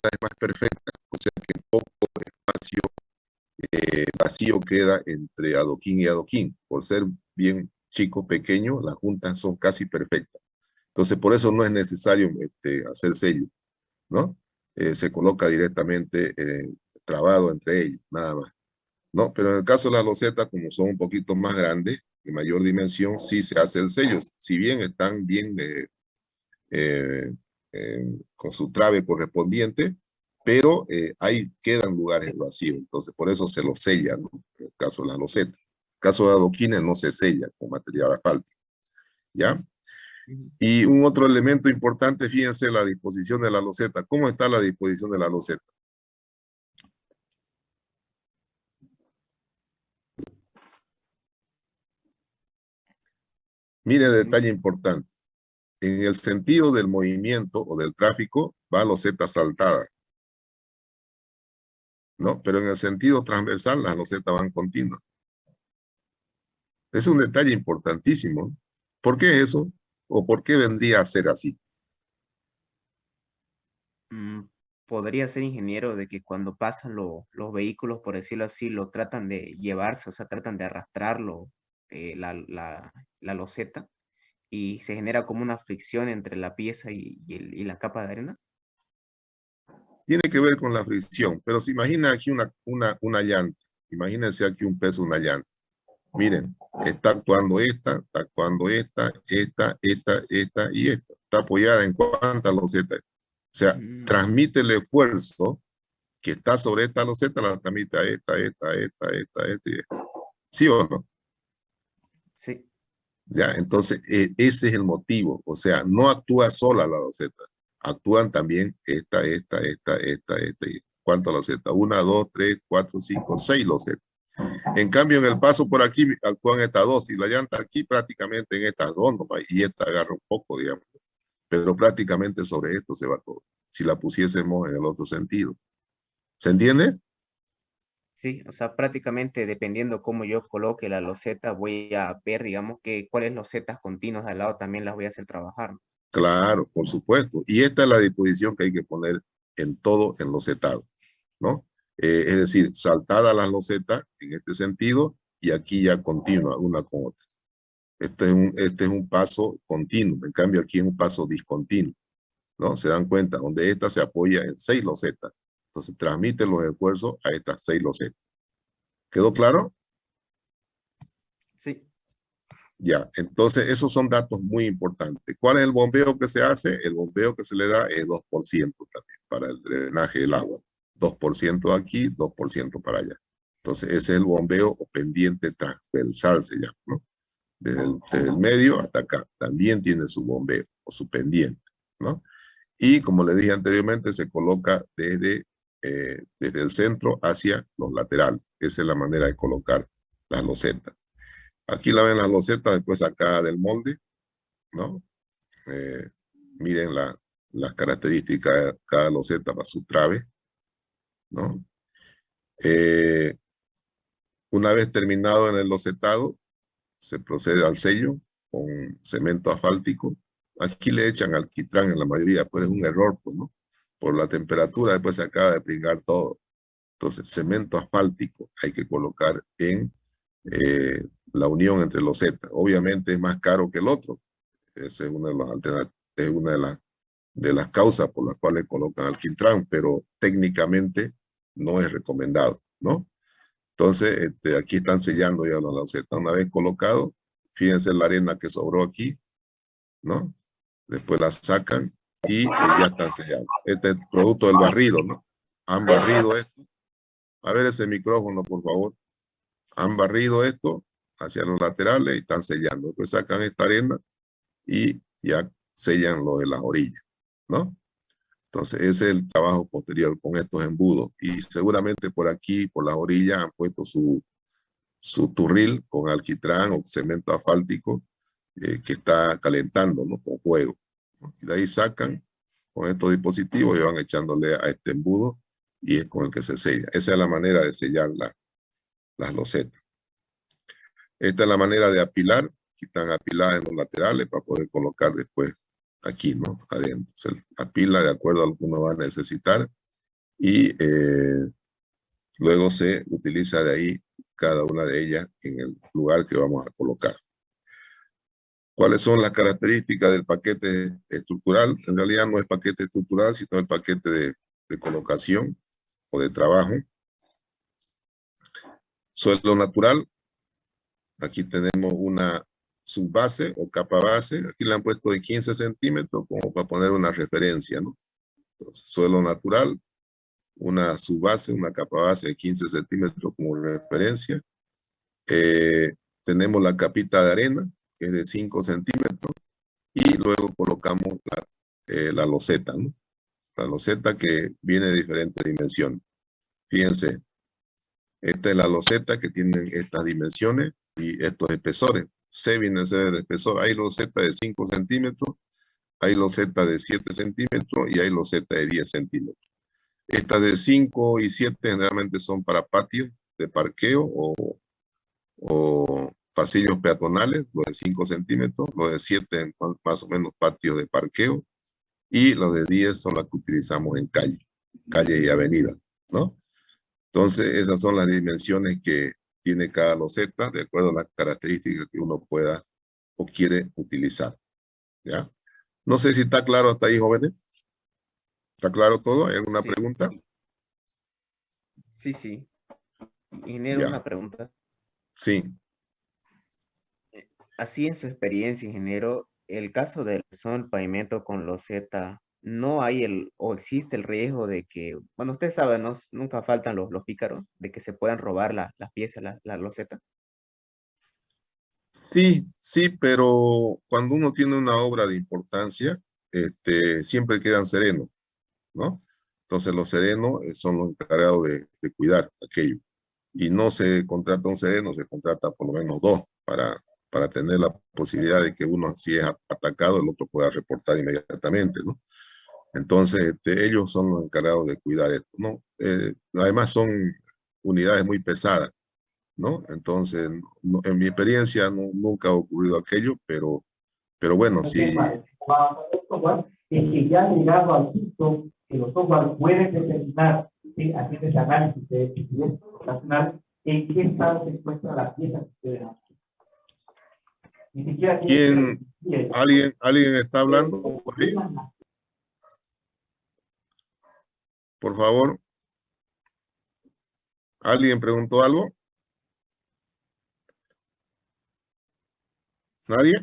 loseta es más perfecta, o sea que poco espacio vacío queda entre adoquín y adoquín. Por ser bien chico, pequeño, las juntas son casi perfectas. Entonces, por eso no es necesario hacer sello, ¿no? Se coloca directamente trabado entre ellos, nada más, ¿no? Pero en el caso de las losetas, como son un poquito más grandes, de mayor dimensión, sí se hace el sello. Si bien están bien eh, con su trave correspondiente, pero ahí quedan lugares vacíos, entonces por eso se lo sella, ¿no? En el caso de las losetas. En el caso de adoquines no se sella con material asfáltico, ¿ya? Ujú. Y un otro elemento importante, fíjense la disposición de la loseta. ¿Cómo está la disposición de la loseta? Mire, Mm, detalle importante. En el sentido del movimiento o del tráfico, va loseta saltada, ¿no? Pero en el sentido transversal, las losetas van continuas. Es un detalle importantísimo. ¿Por qué eso? ¿O por qué vendría a ser así? mm, Podría ser ingeniero de que cuando pasan los vehículos, por decirlo así, lo tratan de llevarse, o sea, tratan de arrastrarlo, la loseta, y se genera como una fricción entre la pieza y la capa de arena. Tiene que ver con la fricción, pero se imagina aquí una llanta. Imagínense aquí un peso, una llanta. Miren, está actuando esta y esta. Está apoyada en cuántas losetas. O sea, Mm, transmite el esfuerzo que está sobre esta loseta, la transmite a esta y esta. ¿Sí o no? sí. ¿Ya? Entonces, ese es el motivo. O sea, no actúa sola la loseta. Actúan también esta y ¿cuántas losetas? Una, dos, tres, cuatro, cinco, seis losetas. En cambio, en el paso por aquí actúan estas dos y la llanta aquí prácticamente en estas dos nomás, y esta agarra un poco, digamos, pero prácticamente sobre esto se va todo. Si la pusiésemos en el otro sentido. ¿Se entiende? Sí, o sea, prácticamente dependiendo cómo yo coloque la loseta, voy a ver, digamos, que cuáles losetas continuas al lado también las voy a hacer trabajar, ¿no? Claro, por supuesto. Y esta es la disposición que hay que poner en todo en losetado, ¿no? Es decir, saltada las losetas en este sentido y aquí ya continua una con otra. Este es un paso continuo, en cambio aquí es un paso discontinuo, ¿no? Se dan cuenta, donde esta se apoya en seis losetas. Entonces transmite los esfuerzos a estas seis losetas. ¿Quedó claro? Sí. Ya, entonces esos son datos muy importantes. ¿Cuál es el bombeo que se hace? El bombeo que se le da es 2% también para el drenaje del agua. 2% aquí, 2% para allá. Entonces ese es el bombeo o pendiente transversal se llama, ¿no? Desde el medio hasta acá. También tiene su bombeo o su pendiente, ¿no? Y como le dije anteriormente, se coloca desde el centro hacia los laterales. Esa es la manera de colocar las losetas. Aquí la ven las losetas después acá del molde, ¿no? Eh, miren las características de cada loseta para su trave, ¿no? Eh, una vez terminado en el losetado, se procede al sello con cemento asfáltico. Aquí le echan alquitrán en la mayoría, pues es un error, pues, ¿no? Por la temperatura después se acaba de pringar todo. Entonces, cemento asfáltico hay que colocar en la unión entre losetas. Obviamente es más caro que el otro. Esa es una de las alternativas, es una de las causas por las cuales colocan alquitrán, pero técnicamente no es recomendado, ¿no? Entonces, aquí están sellando ya la loseta. Una vez colocado, fíjense la arena que sobró aquí, ¿no? Después la sacan y ya están sellando. Este es producto del barrido, ¿no? Han barrido esto. A ver ese micrófono, por favor. Han barrido esto hacia los laterales y están sellando. Después sacan esta arena y ya sellan lo de las orillas, ¿no? Entonces, ese es el trabajo posterior con estos embudos. Y seguramente por aquí, por las orillas, han puesto su turril con alquitrán o cemento asfáltico que está calentando, ¿no? Con fuego, ¿no? Y de ahí sacan con estos dispositivos y van echándole a este embudo y es con el que se sella. Esa es la manera de sellar las losetas. Esta es la manera de apilar. Aquí están apiladas en los laterales para poder colocar después aquí, ¿no? Adentro. Se apila de acuerdo a lo que uno va a necesitar y luego se utiliza de ahí cada una de ellas en el lugar que vamos a colocar. ¿Cuáles son las características del paquete estructural? En realidad no es paquete estructural, sino el paquete de colocación o de trabajo. Suelo natural. Aquí tenemos una subbase o capa base. Aquí le han puesto de 15 centímetros como para poner una referencia, ¿no? Entonces, suelo natural, una subbase, una capa base de 15 centímetros como referencia. Tenemos la capita de arena, que es de 5 centímetros, y luego colocamos la loseta, ¿no? La loseta que viene de diferentes dimensiones. Fíjense, esta es la loseta que tiene estas dimensiones y estos espesores. C viene a ser el espesor. Hay loseta de 5 centímetros, hay loseta de 7 centímetros y hay loseta de 10 centímetros. Estas de 5 y 7 generalmente son para patios de parqueo o pasillos peatonales, los de 5 centímetros, los de 7 más o menos patios de parqueo, y los de 10 son las que utilizamos en calle y avenida, ¿no? Entonces, esas son las dimensiones que tiene cada loseta, de acuerdo a las características que uno pueda o quiere utilizar, ¿ya? No sé si está claro hasta ahí, jóvenes. ¿Está claro todo? ¿Hay alguna Sí, pregunta? sí, sí. Ingeniero, Ya, una pregunta. sí. Así en su experiencia, ingeniero, el caso del son pavimento con loseta, no hay o existe el riesgo de que, bueno, usted sabe, ¿no? Nunca faltan los pícaros, de que se puedan robar las piezas, la loseta. Sí, sí, pero cuando uno tiene una obra de importancia, siempre quedan serenos, ¿no? Entonces los serenos son los encargados de cuidar aquello. Y no se contrata un sereno, se contrata por lo menos dos para tener la posibilidad de que uno, si es atacado, el otro pueda reportar inmediatamente, ¿no? Entonces, ellos son los encargados de cuidar esto, ¿no? Además son unidades muy pesadas, ¿no? Entonces, en mi experiencia nunca ha ocurrido aquello, pero bueno, sí. Es que ya ha llegado al punto que los software pueden determinar, ¿sí? Haciendo ese análisis de esto nacional, en qué estado se encuentra la pieza que ustedes hacen. Ni siquiera tiene que ¿Alguien está hablando por ahí? Por favor. ¿Alguien preguntó algo? ¿Nadie?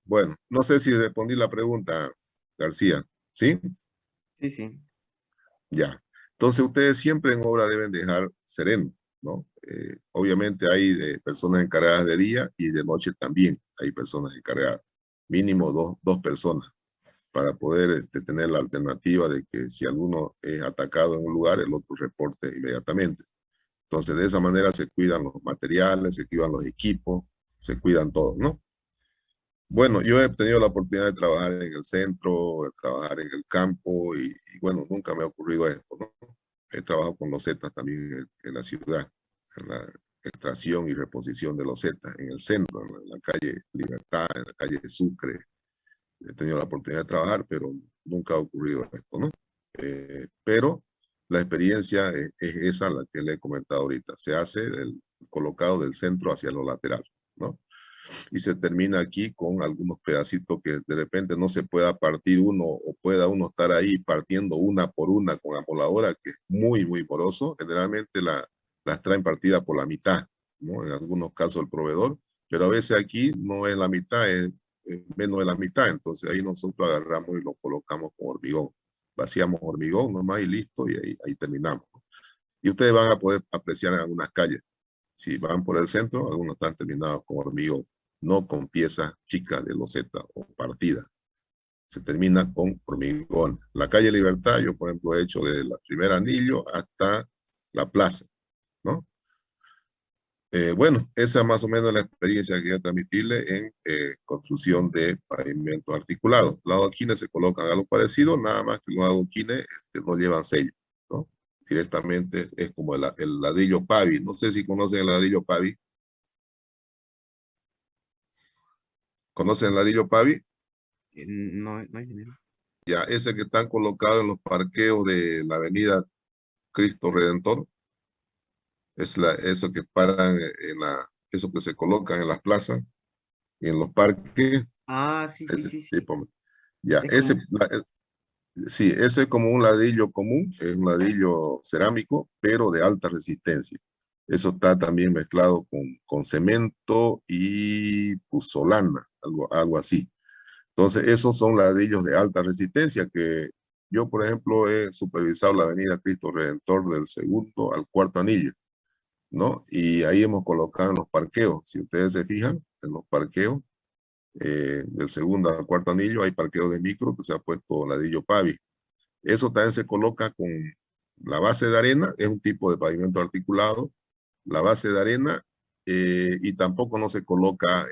Bueno, no sé si respondí la pregunta, García. ¿Sí? Sí, sí. Ya. Entonces ustedes siempre en obra deben dejar sereno, ¿no? Obviamente hay personas encargadas de día y de noche también hay personas encargadas. Mínimo dos personas para poder tener la alternativa de que si alguno es atacado en un lugar, el otro reporte inmediatamente. Entonces de esa manera se cuidan los materiales, se cuidan los equipos, se cuidan todos, ¿no? Bueno, yo he tenido la oportunidad de trabajar en el centro, de trabajar en el campo y bueno, nunca me ha ocurrido esto, ¿no? He trabajado con losetas también en la ciudad, en la extracción y reposición de losetas en el centro, en la calle Libertad, en la calle Sucre. He tenido la oportunidad de trabajar, pero nunca ha ocurrido esto, ¿no? Pero la experiencia es esa la que le he comentado ahorita. Se hace el colocado del centro hacia lo lateral, ¿no? Y se termina aquí con algunos pedacitos que de repente no se pueda partir uno o pueda uno estar ahí partiendo una por una con amoladora, que es muy, muy poroso. Generalmente las traen partidas por la mitad, ¿no? En algunos casos el proveedor, pero a veces aquí no es la mitad, es menos de la mitad. Entonces ahí nosotros agarramos y lo colocamos con hormigón. Vaciamos hormigón nomás y listo, y ahí terminamos. Y ustedes van a poder apreciar en algunas calles. Si van por el centro, algunos están terminados con hormigón, no con piezas chicas de loseta o partida. Se termina con hormigón. La calle Libertad, yo por ejemplo he hecho desde el primer anillo hasta la plaza, ¿no? Bueno, esa es más o menos la experiencia que quería transmitirle en construcción de pavimentos articulados. Los adoquines se colocan algo parecido, nada más que los adoquines no llevan sello, ¿no? Directamente es como el ladrillo Pavi. No sé si conocen el ladrillo Pavi. ¿Conocen el ladrillo Pavi? No, no, ingeniero. Ya, ese que están colocados en los parqueos de la avenida Cristo Redentor, eso que paran eso que se colocan en las plazas y en los parques, Ah, sí, sí, ese sí, sí. tipo. Ya, Es como, sí, ese es como un ladrillo común, es un ladrillo cerámico, pero de alta resistencia. Eso está también mezclado con cemento y puzzolana, algo así. Entonces, esos son ladrillos de alta resistencia que yo, por ejemplo, he supervisado la avenida Cristo Redentor del segundo al cuarto anillo, ¿no? Y ahí hemos colocado en los parqueos. Si ustedes se fijan, en los parqueos del segundo al cuarto anillo hay parqueos de micro que se ha puesto ladrillo pavi. Eso también se coloca con la base de arena, es un tipo de pavimento articulado, la base de arena, y tampoco no se coloca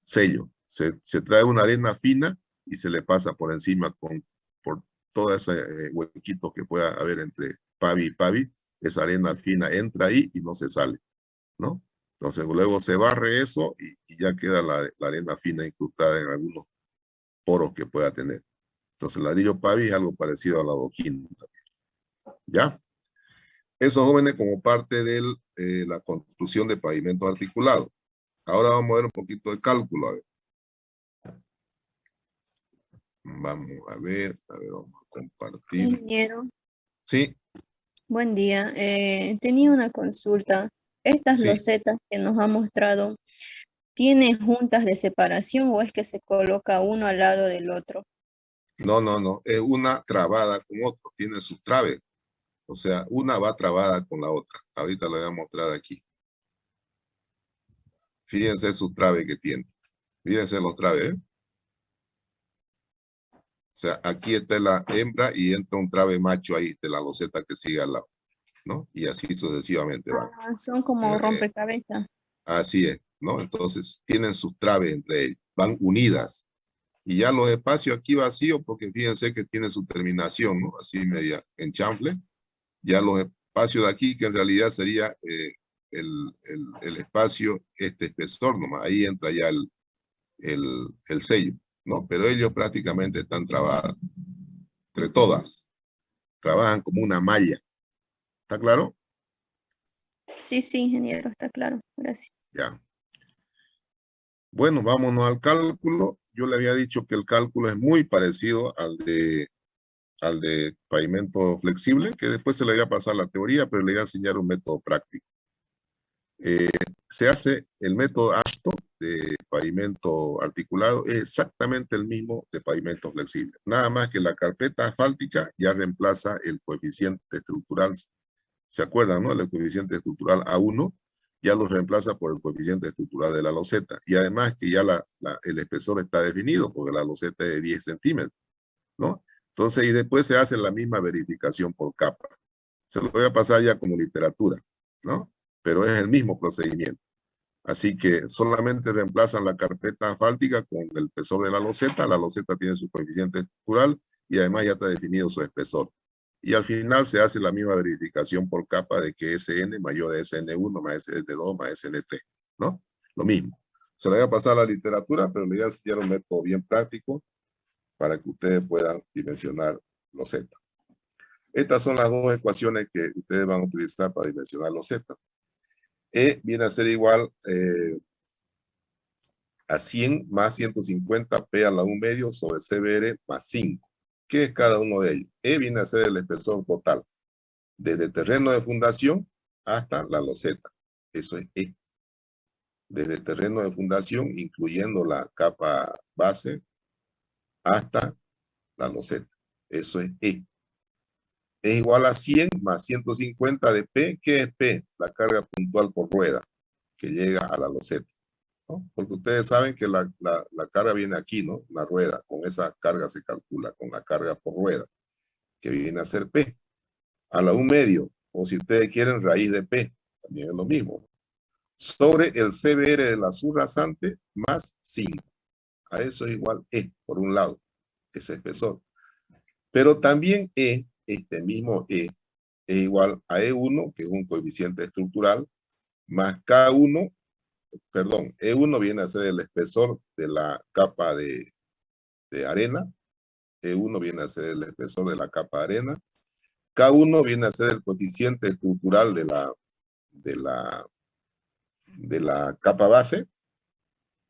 sello. Se trae una arena fina y se le pasa por encima por todo ese huequito que pueda haber entre pavi y pavi. Esa arena fina entra ahí y no se sale, ¿no? Entonces luego se barre eso y ya queda la arena fina incrustada en algunos poros que pueda tener. Entonces el ladrillo pavi es algo parecido a la adoquín, ¿ya? Eso, jóvenes, como parte de la construcción de pavimento articulado. Ahora vamos a ver un poquito de cálculo. A ver. Vamos a compartir. Ingeniero, Sí, buen día. Tenía una consulta. Estas sí. losetas que nos ha mostrado, ¿tienen juntas de separación o es que se coloca uno al lado del otro? No. Es una trabada con otro. Tiene sus traves. O sea, una va trabada con la otra. Ahorita lo voy a mostrar aquí. Fíjense sus traves que tiene. Fíjense los traves, ¿eh? O sea, aquí está la hembra y entra un trave macho ahí de la loseta que sigue al lado, ¿no? Y así sucesivamente van. Son como rompecabezas. Así es, ¿no? Entonces tienen sus traves entre ellos, van unidas. Y ya los espacios aquí vacíos, porque fíjense que tiene su terminación, ¿no? Así media en chanfle. Ya los espacios de aquí, que en realidad sería el, el espacio, este espesor nomás, ahí entra ya el sello, ¿no? Pero ellos prácticamente están trabadas, entre todas, trabajan como una malla. ¿Está claro? Sí, sí, ingeniero, está claro. Gracias. Ya. Bueno, vámonos al cálculo. Yo le había dicho que el cálculo es muy parecido al de pavimento flexible, que después se le iba a pasar la teoría, pero le iba a enseñar un método práctico. Se hace el método Ashton de pavimento articulado, es exactamente el mismo de pavimento flexible. Nada más que la carpeta asfáltica ya reemplaza el coeficiente estructural. ¿Se acuerdan, no? El coeficiente estructural A1 ya lo reemplaza por el coeficiente estructural de la loseta. Y además que ya el espesor está definido, porque la loseta es de 10 centímetros, ¿no? Entonces, y después se hace la misma verificación por capa. Se lo voy a pasar ya como literatura, ¿no? Pero es el mismo procedimiento. Así que solamente reemplazan la carpeta asfáltica con el espesor de la loseta tiene su coeficiente estructural y además ya está definido su espesor. Y al final se hace la misma verificación por capa de que SN mayor a SN1 más SN2 más SN3, ¿no? Lo mismo. Se le voy a pasar la literatura, pero le voy a enseñar un método bien práctico para que ustedes puedan dimensionar loseta. Estas son las dos ecuaciones que ustedes van a utilizar para dimensionar loseta. E viene a ser igual a 100 más 150 P a la 1 medio sobre CBR más 5. ¿Qué es cada uno de ellos? E viene a ser el espesor total, desde el terreno de fundación hasta la loseta. Eso es E. Desde el terreno de fundación, incluyendo la capa base, hasta la loseta. Eso es E. Es igual a 100 más 150 de P. ¿Qué es P? La carga puntual por rueda que llega a la loseta, ¿no? Porque ustedes saben que la carga viene aquí, ¿no? La rueda, con esa carga se calcula, con la carga por rueda, que viene a ser P. A la 1 medio, o si ustedes quieren, raíz de P, también es lo mismo. Sobre el CBR de la subrasante más 5. A eso es igual E, por un lado, ese espesor. Pero también E, este mismo E, es igual a E1, que es un coeficiente estructural, más K1, perdón, E1 viene a ser el espesor de la capa de arena, E1 viene a ser el espesor de la capa de arena. K1 viene a ser el coeficiente estructural de la capa base,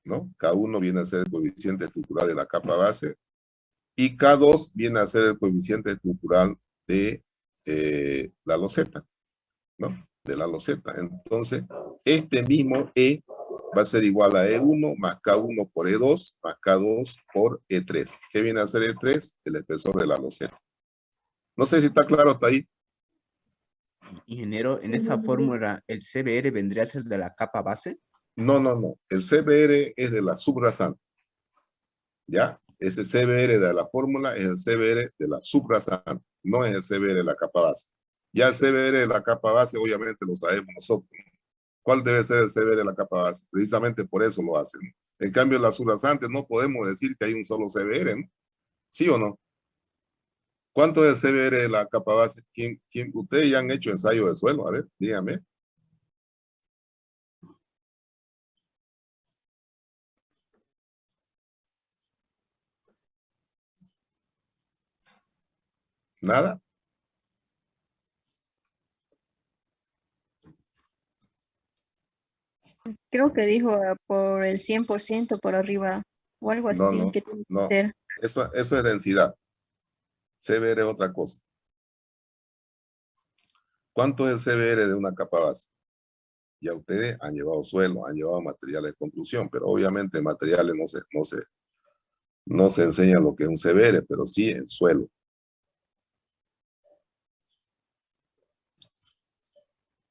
¿no? K1 viene a ser el coeficiente estructural de la capa base. Y K2 viene a ser el coeficiente estructural de la loseta, ¿no? De la loseta. Entonces, este mismo E va a ser igual a E1 más K1 por E2 más K2 por E3. ¿Qué viene a ser E3? El espesor de la loseta. No sé si está claro hasta ahí. Ingeniero, en esa fórmula, ¿el CBR vendría a ser de la capa base? No, no, no. El CBR es de la subrasante. ¿Ya? Ese CBR de la fórmula es el CBR de la subrasante. No es el CBR de la capa base. Ya el CBR de la capa base, obviamente lo sabemos nosotros. ¿Cuál debe ser el CBR de la capa base? Precisamente por eso lo hacen. En cambio, en la subrasante no podemos decir que hay un solo CBR, ¿no? ¿Sí o no? ¿Cuánto es el CBR de la capa base? Ustedes ya han hecho ensayo de suelo. A ver, dígame. ¿Nada? Creo que dijo por el 100% por arriba o algo No, así, no, que tiene que no. ser. Eso es densidad. CBR es otra cosa. ¿Cuánto es el CBR de una capa base? Ya ustedes han llevado suelo, han llevado materiales de construcción, pero obviamente en materiales no se enseña lo que es un CBR, pero sí en suelo.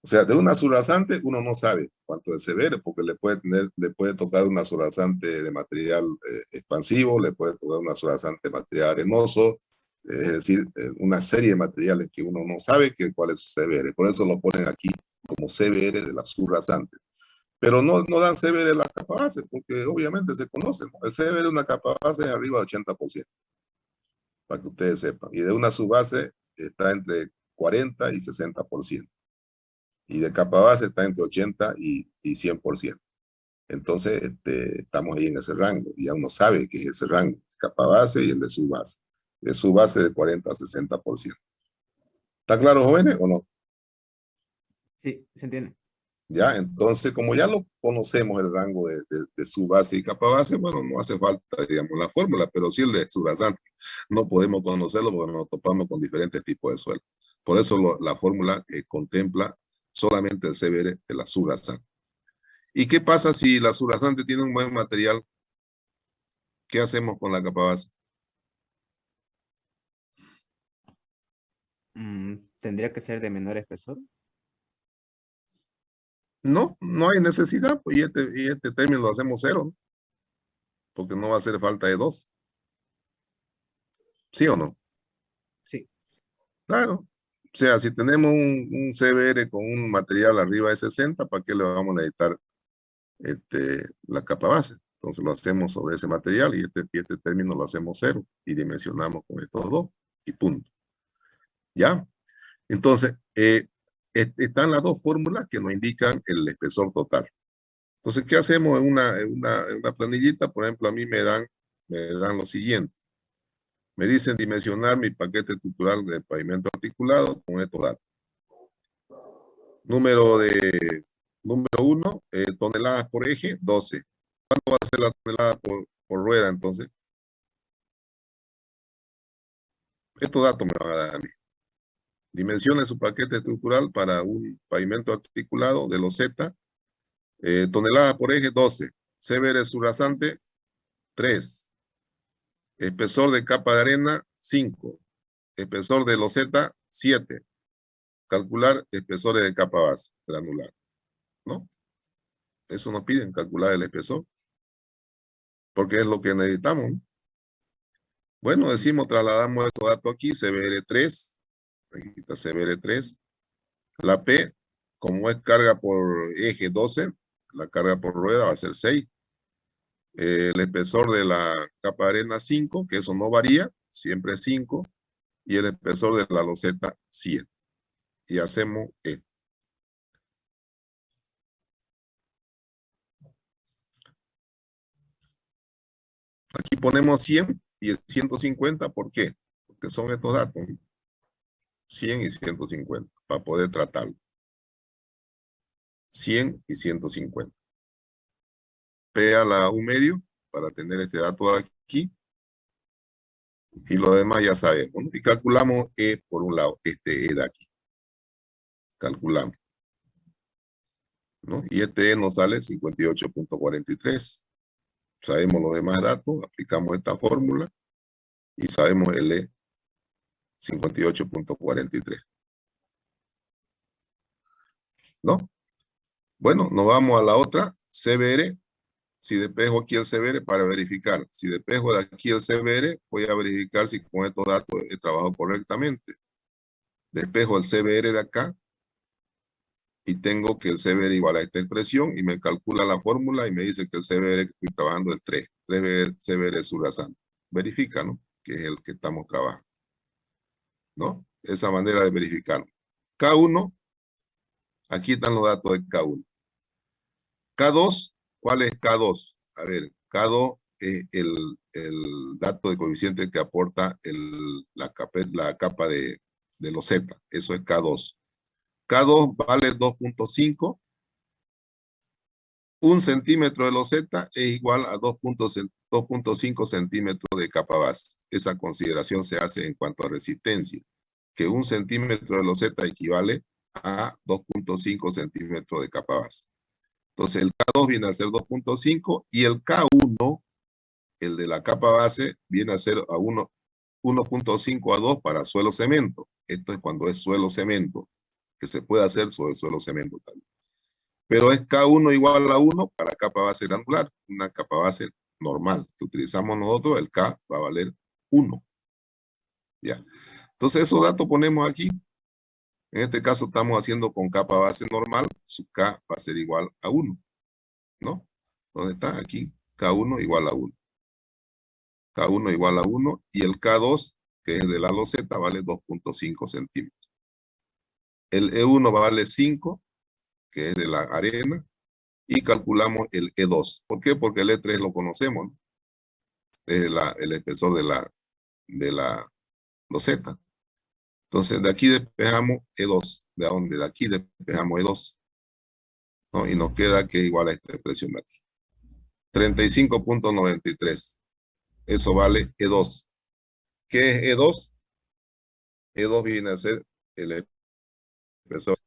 O sea, de una subrasante uno no sabe cuánto es CBR, porque le puede tocar una subrasante de material expansivo, le puede tocar una subrasante de material arenoso, es decir, una serie de materiales que uno no sabe cuál es su CBR. Por eso lo ponen aquí como CBR de la subrasante. Pero no dan CBR en la capa base, porque obviamente se conoce, ¿no? El CBR de una capa base es arriba de 80%, para que ustedes sepan. Y de una subbase está entre 40 y 60%. Y de capa base está entre 80 y 100%. Entonces, estamos ahí en ese rango. Y ya uno sabe que es ese rango, capa base y el de subbase. De subbase de 40 a 60%. ¿Está claro, jóvenes, o no? Sí, se entiende. Ya, entonces, como ya lo conocemos el rango de subbase y capa base, bueno, no hace falta, digamos, la fórmula, pero sí el de subrasante. No podemos conocerlo porque nos topamos con diferentes tipos de suelo. Por eso la fórmula contempla solamente el CBR de la subrasante. ¿Y qué pasa si la subrasante tiene un buen material? ¿Qué hacemos con la capa base? ¿Tendría que ser de menor espesor? No, no hay necesidad, pues, y este término lo hacemos cero, ¿no? Porque no va a hacer falta de 2. ¿Sí o no? Sí. Claro. O sea, si tenemos un CBR con un material arriba de 60, ¿para qué le vamos a necesitar la capa base? Entonces lo hacemos sobre ese material y este término lo hacemos cero y dimensionamos con estos dos y punto. ¿Ya? Entonces, están las dos fórmulas que nos indican el espesor total. Entonces, ¿qué hacemos en una planillita? Por ejemplo, a mí me dan lo siguiente. Me dicen dimensionar mi paquete estructural de pavimento articulado con estos datos. Número 1, toneladas por eje, 12. ¿Cuánto va a ser la tonelada por rueda entonces? Estos datos me van a dar a mí. Dimensione su paquete estructural para un pavimento articulado de loseta. Toneladas por eje, 12. CBR subrasante, 3. Espesor de capa de arena, 5. Espesor de loseta, 7. Calcular espesores de capa base granular, ¿no? Eso nos piden, calcular el espesor, porque es lo que necesitamos, ¿no? Bueno, decimos, trasladamos estos datos aquí, CBR3, aquí está CBR3. La P, como es carga por eje 12, la carga por rueda va a ser 6. El espesor de la capa de arena 5, que eso no varía, siempre es 5. Y el espesor de la loseta 7. Y hacemos esto. Aquí ponemos 100 Y el 150, ¿por qué? Porque son estos datos, ¿no? 100 y 150, para poder tratarlo. 100 y 150. P a la 1/2 para tener este dato de aquí. Y lo demás ya sabemos, ¿no? Y calculamos E por un lado, este E de aquí. Calculamos, ¿no? Y este E nos sale 58.43. Sabemos los demás datos, aplicamos esta fórmula y sabemos el E 58.43. ¿No? Bueno, nos vamos a la otra, CBR. Si despejo aquí el CBR para verificar. Si despejo de aquí el CBR, voy a verificar si con estos datos he trabajado correctamente. Despejo el CBR de acá y tengo que el CBR igual a esta expresión y me calcula la fórmula y me dice que el CBR que estoy trabajando es 3. 3 CBR subrasante. Verifica, ¿no? Que es el que estamos trabajando. ¿No? Esa manera de verificarlo. K1, aquí están los datos de K1. K2, ¿cuál es K2? A ver, K2 es el dato de coeficiente que aporta la capa de los Z. Eso es K2. K2 vale 2.5. 1 centímetro de los Z es igual a 2.5 centímetros de capa base. Esa consideración se hace en cuanto a resistencia, que 1 centímetro de los Z equivale a 2.5 centímetros de capa base. Entonces el K2 viene a ser 2.5 y el K1, el de la capa base, viene a ser a 1.5 a 2 para suelo cemento. Esto es cuando es suelo cemento, que se puede hacer sobre suelo cemento también. Pero es K1 igual a 1 para capa base granular, una capa base normal que utilizamos nosotros, el K va a valer 1. ¿Ya? Entonces esos datos ponemos aquí. En este caso estamos haciendo con capa base normal, su K va a ser igual a 1, ¿no? ¿Dónde está? Aquí, K1 igual a 1. K1 igual a 1 y el K2, que es de la loseta, vale 2.5 centímetros. El E1 vale 5, que es de la arena, y calculamos el E2. ¿Por qué? Porque el E3 lo conocemos, ¿no? Es el espesor de la loseta. Entonces, de aquí despejamos E2. ¿De dónde? De aquí despejamos E2. ¿No? Y nos queda que igual a esta expresión de aquí. 35.93. Eso vale E2. ¿Qué es E2? E2 viene a ser el espesor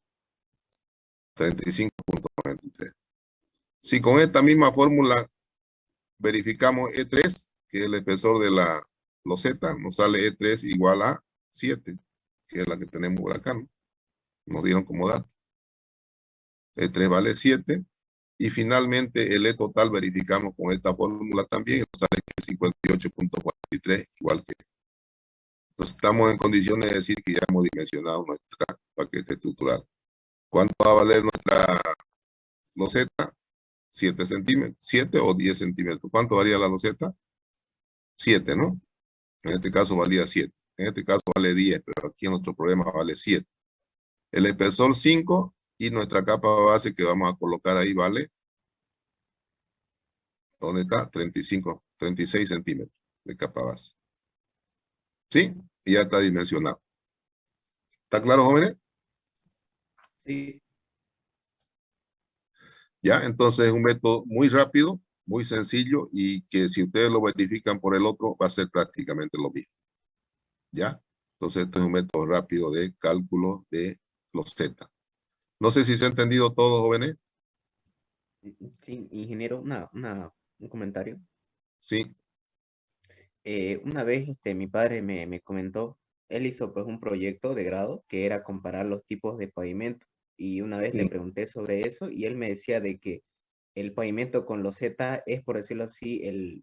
35.93. Si con esta misma fórmula verificamos E3, que es el espesor de la loseta, nos sale E3 igual a 7, que es la que tenemos por acá, ¿no? Nos dieron como dato. E3 vale 7. Y finalmente el E total verificamos con esta fórmula también. Nos sale que es 58.43, igual que esto. Entonces estamos en condiciones de decir que ya hemos dimensionado nuestro paquete estructural. ¿Cuánto va a valer nuestra loseta? 7 centímetros. 7 o 10 centímetros. ¿Cuánto valía la loseta? 7, ¿no? En este caso valía 7. En este caso vale 10, pero aquí en nuestro problema vale 7. El espesor 5 y nuestra capa base que vamos a colocar ahí vale, ¿dónde está? 36 centímetros de capa base. ¿Sí? Y ya está dimensionado. ¿Está claro, jóvenes? Sí. Ya, entonces es un método muy rápido, muy sencillo y que si ustedes lo verifican por el otro va a ser prácticamente lo mismo. ¿Ya? Entonces este es un método rápido de cálculo de los Z. No sé si se ha entendido todo, jóvenes. Sí, ingeniero, un comentario. Sí. Una vez mi padre me comentó, él hizo pues un proyecto de grado que era comparar los tipos de pavimento. Y una vez le Sí. pregunté sobre eso y él me decía de que el pavimento con loseta es, por decirlo así, el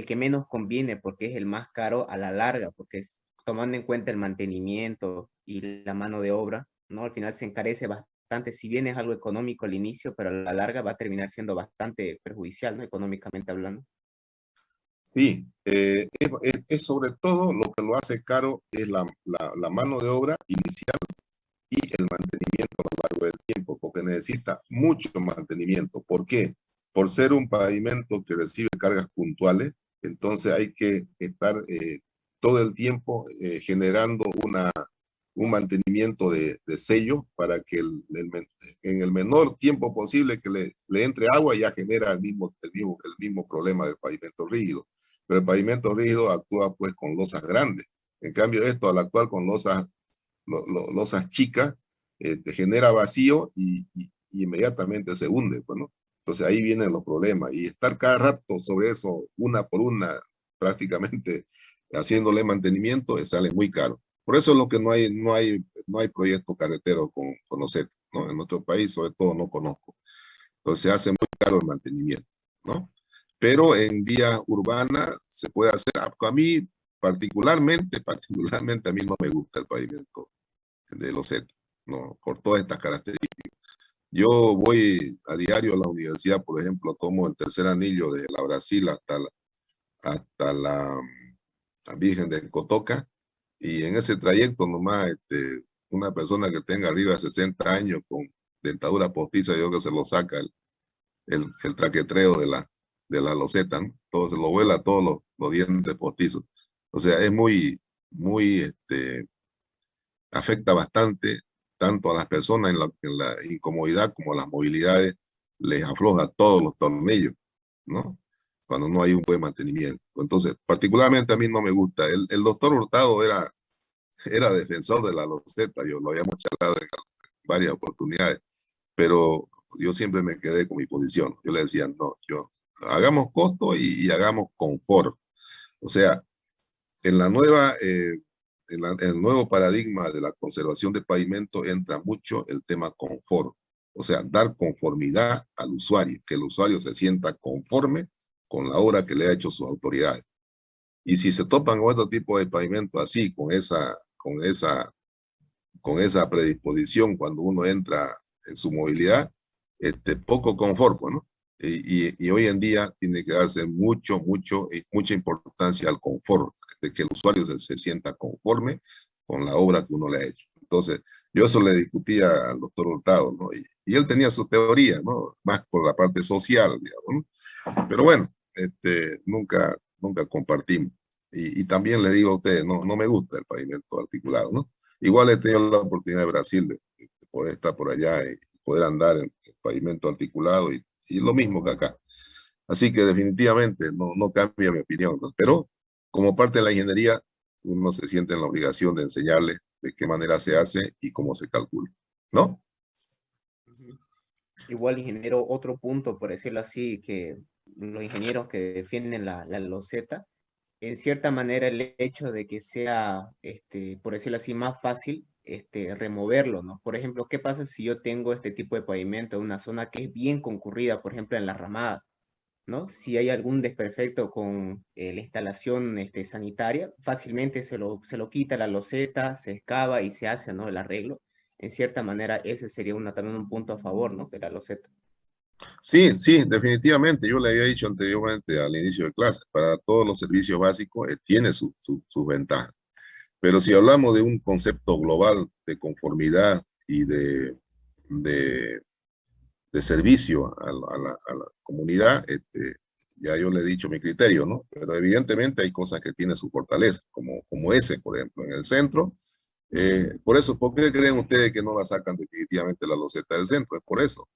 que menos conviene porque es el más caro a la larga, porque tomando en cuenta el mantenimiento y la mano de obra, ¿no? Al final se encarece bastante, si bien es algo económico al inicio, pero a la larga va a terminar siendo bastante perjudicial, ¿no? Económicamente hablando. Sí, es sobre todo lo que lo hace caro es la mano de obra inicial y el mantenimiento a lo largo del tiempo, porque necesita mucho mantenimiento. ¿Por qué? Por ser un pavimento que recibe cargas puntuales, Entonces hay que estar todo el tiempo generando un mantenimiento de sello para que en el menor tiempo posible que le entre agua ya genera el mismo problema del pavimento rígido. Pero el pavimento rígido actúa pues con losas grandes. En cambio esto al actuar con losas chicas te genera vacío y inmediatamente se hunde, pues, ¿no? Entonces ahí vienen los problemas y estar cada rato sobre eso, una por una, prácticamente haciéndole mantenimiento, sale muy caro. Por eso es lo que no hay proyecto carretero con los CET, ¿no? En nuestro país, sobre todo, no conozco. Entonces se hace muy caro el mantenimiento, ¿no? Pero en vía urbana se puede hacer. A mí, particularmente, a mí no me gusta el pavimento de los CET, ¿no? Por todas estas características. Yo voy a diario a la universidad, por ejemplo, tomo el tercer anillo de la Brasil hasta la Virgen de Cotoca, y en ese trayecto nomás una persona que tenga arriba de 60 años con dentadura postiza, yo creo que se lo saca el traquetreo de la loseta, ¿no? Todo se lo vuela, todos los dientes postizos. O sea, es muy, afecta bastante tanto a las personas en la incomodidad como a las movilidades, les afloja todos los tornillos, ¿no? Cuando no hay un buen mantenimiento. Entonces, particularmente a mí no me gusta. El doctor Hurtado era defensor de la loseta, yo lo habíamos charlado en varias oportunidades, pero yo siempre me quedé con mi posición. Yo le decía, no, hagamos costo y hagamos confort. O sea, en en el nuevo paradigma de la conservación de pavimento entra mucho el tema confort. O sea, dar conformidad al usuario, que el usuario se sienta conforme con la obra que le ha hecho sus autoridades. Y si se topan con otro tipo de pavimento así, con esa predisposición cuando uno entra en su movilidad, poco confort, ¿no? Y hoy en día tiene que darse mucha importancia al confort, de que el usuario se sienta conforme con la obra que uno le ha hecho. Entonces, yo eso le discutía al doctor Hurtado, ¿no? Y él tenía su teoría, ¿no? Más por la parte social, digamos, ¿no? Pero bueno, nunca compartimos. Y también le digo a ustedes, no me gusta el pavimento articulado, ¿no? Igual he tenido la oportunidad de Brasil de poder estar por allá y poder andar en el pavimento articulado y lo mismo que acá. Así que definitivamente no cambia mi opinión, ¿no? Pero como parte de la ingeniería, uno se siente en la obligación de enseñarle de qué manera se hace y cómo se calcula, ¿no? Igual, ingeniero, otro punto, por decirlo así, que los ingenieros que defienden la loseta, en cierta manera el hecho de que sea, por decirlo así, más fácil removerlo, ¿no? Por ejemplo, ¿qué pasa si yo tengo este tipo de pavimento en una zona que es bien concurrida, por ejemplo, en la ramada, ¿no? Si hay algún desperfecto con la instalación sanitaria, fácilmente se lo quita la loseta, se excava y se hace, ¿no? El arreglo. En cierta manera, ese sería también un punto a favor, ¿no? De la loseta. Sí, sí, definitivamente. Yo le había dicho anteriormente al inicio de clase, para todos los servicios básicos tiene sus ventajas. Pero si hablamos de un concepto global de conformidad y de, de servicio a la comunidad, ya yo le he dicho mi criterio, ¿no? Pero evidentemente hay cosas que tienen su fortaleza, como ese, por ejemplo, en el centro. Por eso, ¿por qué creen ustedes que no la sacan definitivamente la loseta del centro? Es por eso.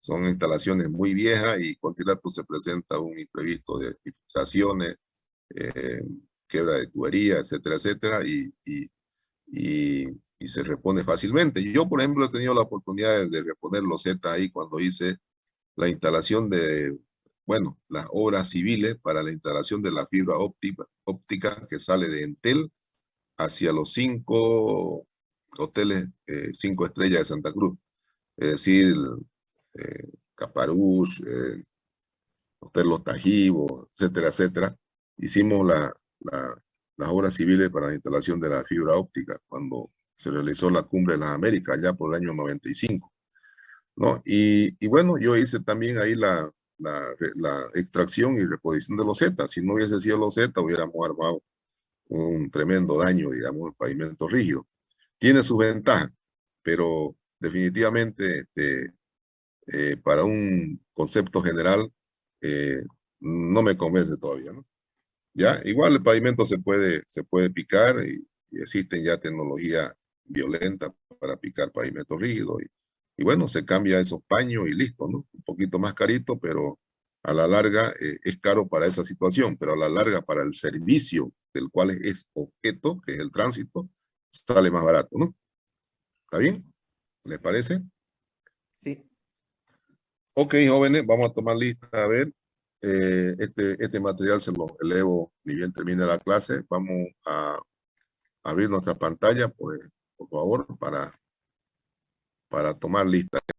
Son instalaciones muy viejas y cualquier rato se presenta un imprevisto de filtraciones, eh, quiebra de tubería, etcétera, etcétera, y se repone fácilmente. Yo, por ejemplo, he tenido la oportunidad de reponer loseta ahí cuando hice la instalación bueno, las obras civiles para la instalación de la fibra óptica que sale de Entel hacia los 5 hoteles, 5 estrellas de Santa Cruz. Es decir, Caparush, Hotel Los Tajivos, etcétera, etcétera. Hicimos las obras civiles para la instalación de la fibra óptica cuando se realizó la Cumbre de las Américas, allá por el año 95, ¿no? Y bueno, yo hice también ahí la extracción y reposición de loseta. Si no hubiese sido loseta, hubiéramos armado un tremendo daño, digamos, en pavimento rígido. Tiene sus ventajas, pero definitivamente para un concepto general no me convence todavía, ¿no? ¿Ya? Igual el pavimento se puede picar y existen ya tecnología violenta para picar pavimento rígido y bueno, se cambia esos paños y listo, ¿no? Un poquito más carito, pero a la larga es caro para esa situación, pero a la larga para el servicio del cual es objeto, que es el tránsito, sale más barato, ¿no? ¿Está bien? ¿Les parece? Sí. Ok, jóvenes, vamos a tomar lista. A ver, este material se lo elevo ni bien termine la clase. Vamos a abrir nuestra pantalla, pues, por favor, para tomar lista.